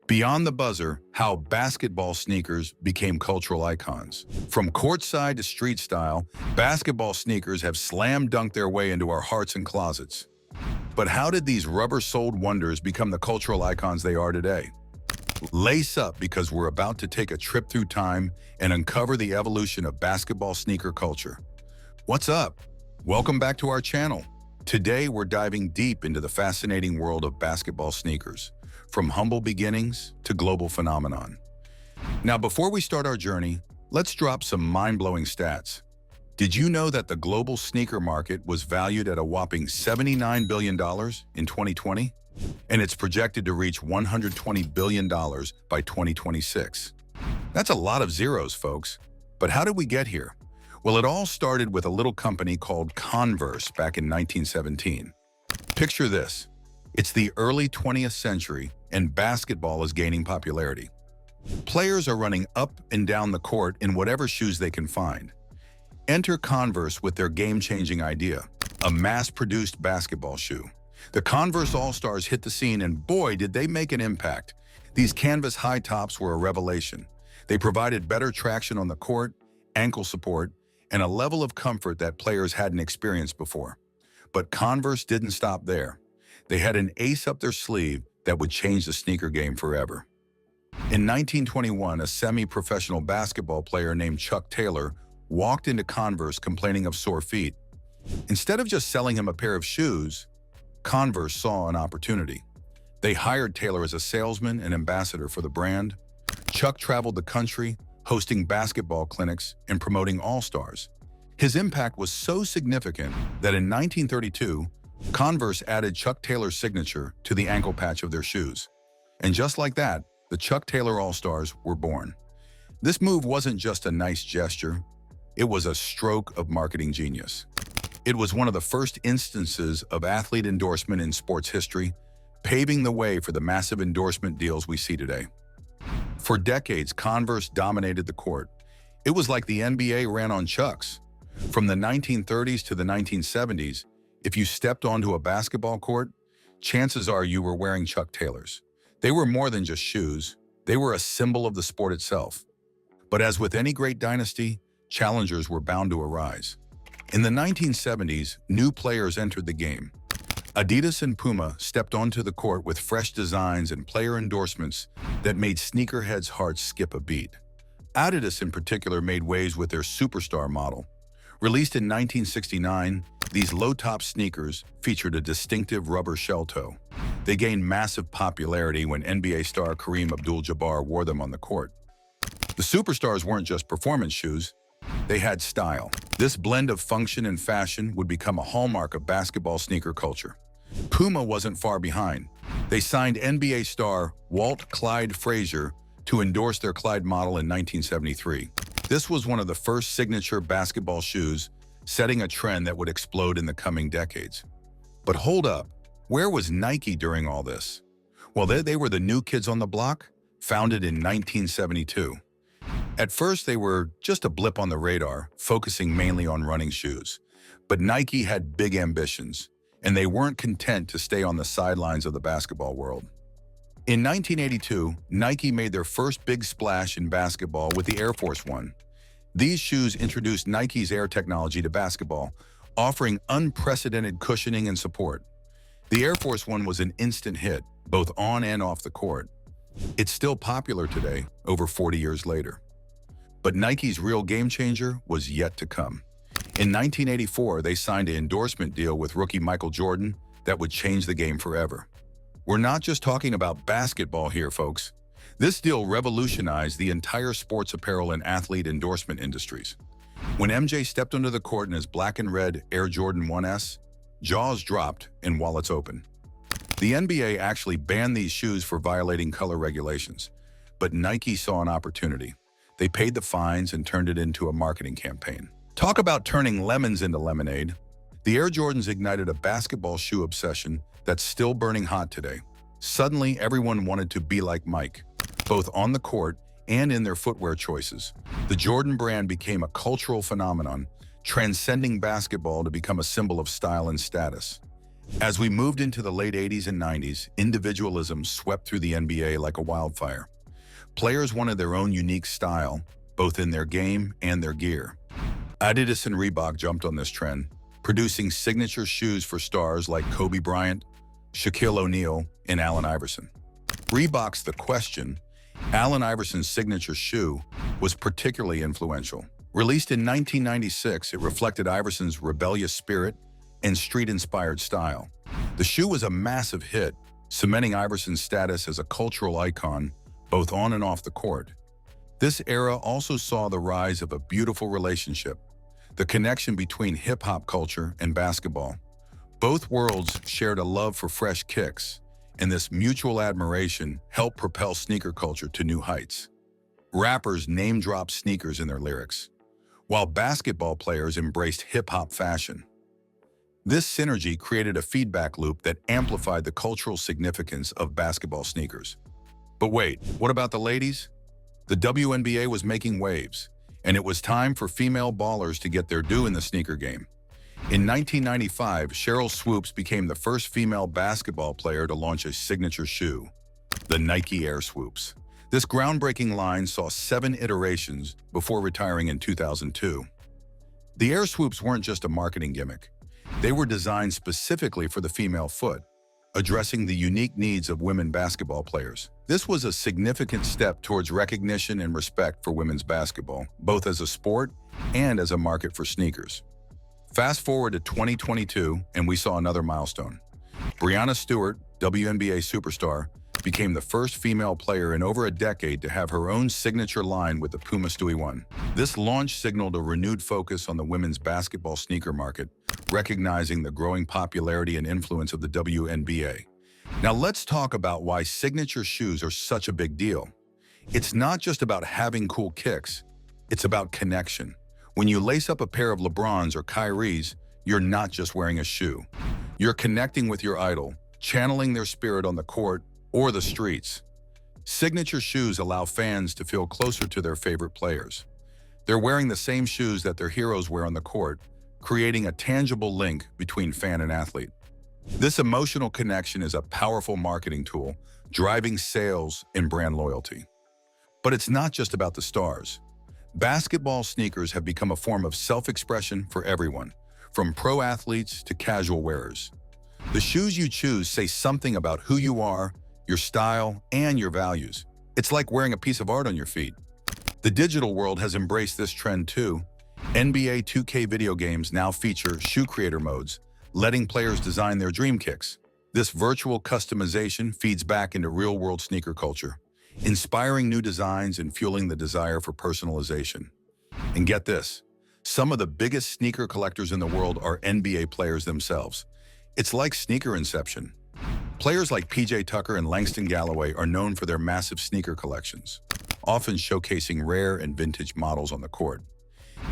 Beyond the buzzer, how basketball sneakers became cultural icons. From courtside to street style, basketball sneakers have slam dunked their way into our hearts and closets. But how did these rubber-soled wonders become the cultural icons they are today? Lace up because we're about to take a trip through time and uncover the evolution of basketball sneaker culture. What's up? Welcome back to our channel. Today, we're diving deep into the fascinating world of basketball sneakers, from humble beginnings to global phenomenon. Now, before we start our journey, let's drop some mind-blowing stats. Did you know that the global sneaker market was valued at a whopping $79 billion in 2020? And it's projected to reach $120 billion by 2026. That's a lot of zeros, folks. But how did we get here? Well, it all started with a little company called Converse back in 1917. Picture this. It's the early 20th century, and basketball is gaining popularity. Players are running up and down the court in whatever shoes they can find. Enter Converse with their game-changing idea, a mass-produced basketball shoe. The Converse All-Stars hit the scene, and boy, did they make an impact. These canvas high tops were a revelation. They provided better traction on the court, ankle support, and a level of comfort that players hadn't experienced before. But Converse didn't stop there. They had an ace up their sleeve that would change the sneaker game forever. In 1921, a semi-professional basketball player named Chuck Taylor walked into Converse complaining of sore feet. Instead of just selling him a pair of shoes, Converse saw an opportunity. They hired Taylor as a salesman and ambassador for the brand. Chuck traveled the country, hosting basketball clinics and promoting all-stars. His impact was so significant that in 1932, Converse added Chuck Taylor's signature to the ankle patch of their shoes. And just like that, the Chuck Taylor All-Stars were born. This move wasn't just a nice gesture, it was a stroke of marketing genius. It was one of the first instances of athlete endorsement in sports history, paving the way for the massive endorsement deals we see today. For decades, Converse dominated the court. It was like the NBA ran on Chucks. From the 1930s to the 1970s, if you stepped onto a basketball court, chances are you were wearing Chuck Taylors. They were more than just shoes. They were a symbol of the sport itself. But as with any great dynasty, challengers were bound to arise. In the 1970s, new players entered the game. Adidas and Puma stepped onto the court with fresh designs and player endorsements that made sneakerheads' hearts skip a beat. Adidas in particular made waves with their Superstar model. Released in 1969, these low-top sneakers featured a distinctive rubber shell toe. They gained massive popularity when NBA star Kareem Abdul-Jabbar wore them on the court. The Superstars weren't just performance shoes, they had style. This blend of function and fashion would become a hallmark of basketball sneaker culture. Puma wasn't far behind. They signed NBA star Walt Clyde Frazier to endorse their Clyde model in 1973. This was one of the first signature basketball shoes, setting a trend that would explode in the coming decades. But hold up, where was Nike during all this? Well, they were the new kids on the block, founded in 1972. At first, they were just a blip on the radar, focusing mainly on running shoes. But Nike had big ambitions, and they weren't content to stay on the sidelines of the basketball world. In 1982, Nike made their first big splash in basketball with the Air Force One. These shoes introduced Nike's Air technology to basketball, offering unprecedented cushioning and support. The Air Force One was an instant hit, both on and off the court. It's still popular today, over 40 years later. But Nike's real game changer was yet to come. In 1984, they signed an endorsement deal with rookie Michael Jordan that would change the game forever. We're not just talking about basketball here, folks. This deal revolutionized the entire sports apparel and athlete endorsement industries. When MJ stepped onto the court in his black and red Air Jordan 1S, jaws dropped and wallets open. The NBA actually banned these shoes for violating color regulations, but Nike saw an opportunity. They paid the fines and turned it into a marketing campaign. Talk about turning lemons into lemonade. The Air Jordans ignited a basketball shoe obsession that's still burning hot today. Suddenly, everyone wanted to be like Mike, both on the court and in their footwear choices. The Jordan brand became a cultural phenomenon, transcending basketball to become a symbol of style and status. As we moved into the late 80s and 90s, individualism swept through the NBA like a wildfire. Players wanted their own unique style, both in their game and their gear. Adidas and Reebok jumped on this trend, producing signature shoes for stars like Kobe Bryant, Shaquille O'Neal, and Allen Iverson. Reebok's The Question, Allen Iverson's signature shoe, was particularly influential. Released in 1996, it reflected Iverson's rebellious spirit and street-inspired style. The shoe was a massive hit, cementing Iverson's status as a cultural icon, both on and off the court. This era also saw the rise of a beautiful relationship, the connection between hip-hop culture and basketball. Both worlds shared a love for fresh kicks, and this mutual admiration helped propel sneaker culture to new heights. Rappers name-dropped sneakers in their lyrics, while basketball players embraced hip-hop fashion. This synergy created a feedback loop that amplified the cultural significance of basketball sneakers. But wait, what about the ladies? The WNBA was making waves, and it was time for female ballers to get their due in the sneaker game. In 1995, Sheryl Swoopes became the first female basketball player to launch a signature shoe, the Nike Air Swoops. This groundbreaking line saw 7 iterations before retiring in 2002. The Air Swoops weren't just a marketing gimmick. They were designed specifically for the female foot, addressing the unique needs of women basketball players. This was a significant step towards recognition and respect for women's basketball, both as a sport and as a market for sneakers. Fast forward to 2022, and we saw another milestone. Breanna Stewart, WNBA superstar, became the first female player in over a decade to have her own signature line with the Puma Stewie 1. This launch signaled a renewed focus on the women's basketball sneaker market, recognizing the growing popularity and influence of the WNBA. Now let's talk about why signature shoes are such a big deal. It's not just about having cool kicks, it's about connection. When you lace up a pair of LeBrons or Kyrie's, you're not just wearing a shoe. You're connecting with your idol, channeling their spirit on the court or the streets. Signature shoes allow fans to feel closer to their favorite players. They're wearing the same shoes that their heroes wear on the court, creating a tangible link between fan and athlete. This emotional connection is a powerful marketing tool, driving sales and brand loyalty. But it's not just about the stars. Basketball sneakers have become a form of self-expression for everyone, from pro athletes to casual wearers. The shoes you choose say something about who you are, your style, and your values. It's like wearing a piece of art on your feet. The digital world has embraced this trend too. NBA 2K video games now feature shoe creator modes, letting players design their dream kicks. This virtual customization feeds back into real-world sneaker culture, inspiring new designs and fueling the desire for personalization. And get this, some of the biggest sneaker collectors in the world are NBA players themselves. It's like sneaker inception. Players like PJ Tucker and Langston Galloway are known for their massive sneaker collections, often showcasing rare and vintage models on the court.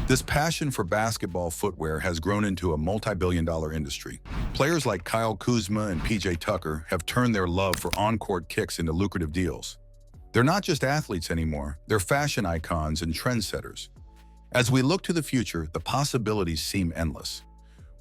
This passion for basketball footwear has grown into a multi-billion-dollar industry. Players like Kyle Kuzma and PJ Tucker have turned their love for on-court kicks into lucrative deals. They're not just athletes anymore, they're fashion icons and trendsetters. As we look to the future, the possibilities seem endless.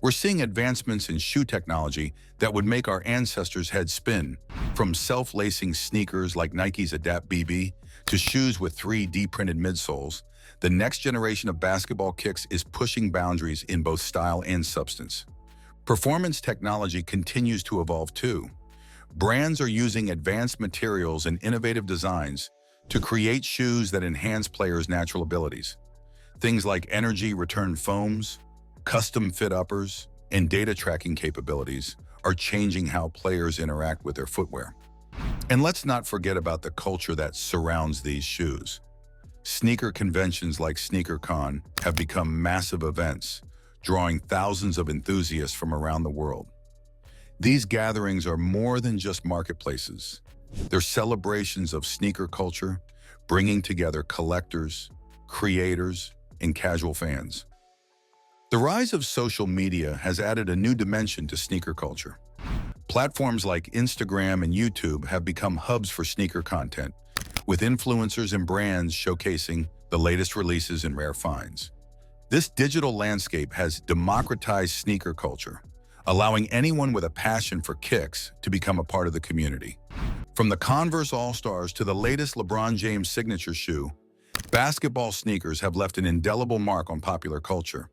We're seeing advancements in shoe technology that would make our ancestors' heads spin, from self-lacing sneakers like Nike's Adapt BB to shoes with 3D printed midsoles. The next generation of basketball kicks is pushing boundaries in both style and substance. Performance technology continues to evolve too. Brands are using advanced materials and innovative designs to create shoes that enhance players' natural abilities. Things like energy return foams, custom fit uppers, and data tracking capabilities are changing how players interact with their footwear. And let's not forget about the culture that surrounds these shoes. Sneaker conventions like SneakerCon have become massive events, drawing thousands of enthusiasts from around the world. These gatherings are more than just marketplaces. They're celebrations of sneaker culture, bringing together collectors, creators, and casual fans. The rise of social media has added a new dimension to sneaker culture. Platforms like Instagram and YouTube have become hubs for sneaker content, with influencers and brands showcasing the latest releases and rare finds. This digital landscape has democratized sneaker culture, allowing anyone with a passion for kicks to become a part of the community. From the Converse All-Stars to the latest LeBron James signature shoe, basketball sneakers have left an indelible mark on popular culture.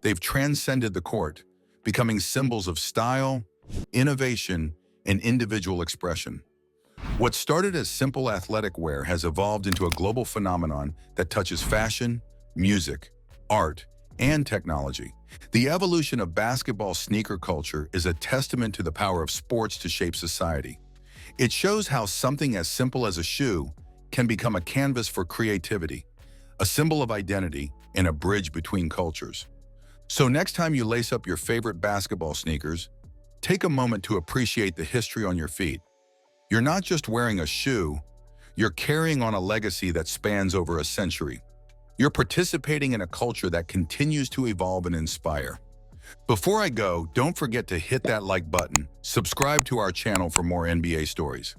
They've transcended the court, becoming symbols of style, innovation, and individual expression. What started as simple athletic wear has evolved into a global phenomenon that touches fashion, music, art, and technology. The evolution of basketball sneaker culture is a testament to the power of sports to shape society. It shows how something as simple as a shoe can become a canvas for creativity, a symbol of identity, and a bridge between cultures. So next time you lace up your favorite basketball sneakers, take a moment to appreciate the history on your feet. You're not just wearing a shoe, you're carrying on a legacy that spans over a century. You're participating in a culture that continues to evolve and inspire. Before I go, don't forget to hit that like button, subscribe to our channel for more NBA stories.